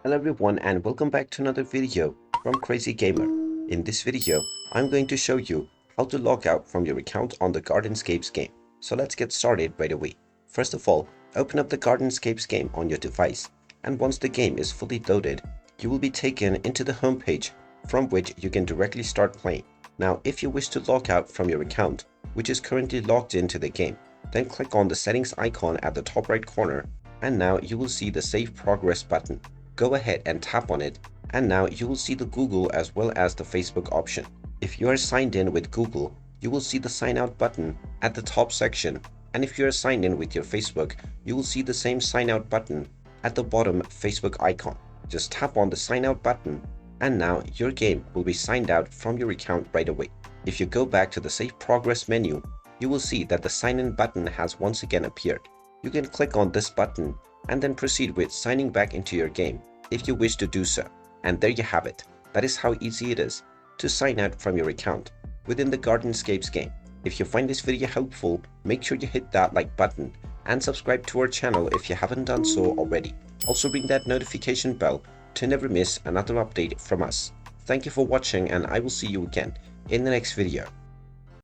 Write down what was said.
Hello everyone and welcome back to another video from Crazy Gamer. In this video, I'm going to show you how to log out from your account on the Gardenscapes game. So let's get started right away. First of all, open up the Gardenscapes game on your device, and once the game is fully loaded, you will be taken into the home page from which you can directly start playing. Now, if you wish to log out from your account, which is currently logged into the game, then click on the settings icon at the top right corner, and now you will see the Save Progress button. Go ahead and tap on it, and now you will see the Google as well as the Facebook option. If you are signed in with Google, you will see the sign out button at the top section, and if you are signed in with your Facebook, you will see the same sign out button at the bottom Facebook icon. Just tap on the sign out button, and now your game will be signed out from your account right away. If you go back to the Save Progress menu, you will see that the sign in button has once again appeared. You can click on this button and then proceed with signing back into your game if you wish to do so. And there you have it. That is how easy it is to sign out from your account within the Gardenscapes game. If you find this video helpful, make sure you hit that like button and subscribe to our channel if you haven't done so already. Also ring that notification bell to never miss another update from us. Thank you for watching, and I will see you again in the next video.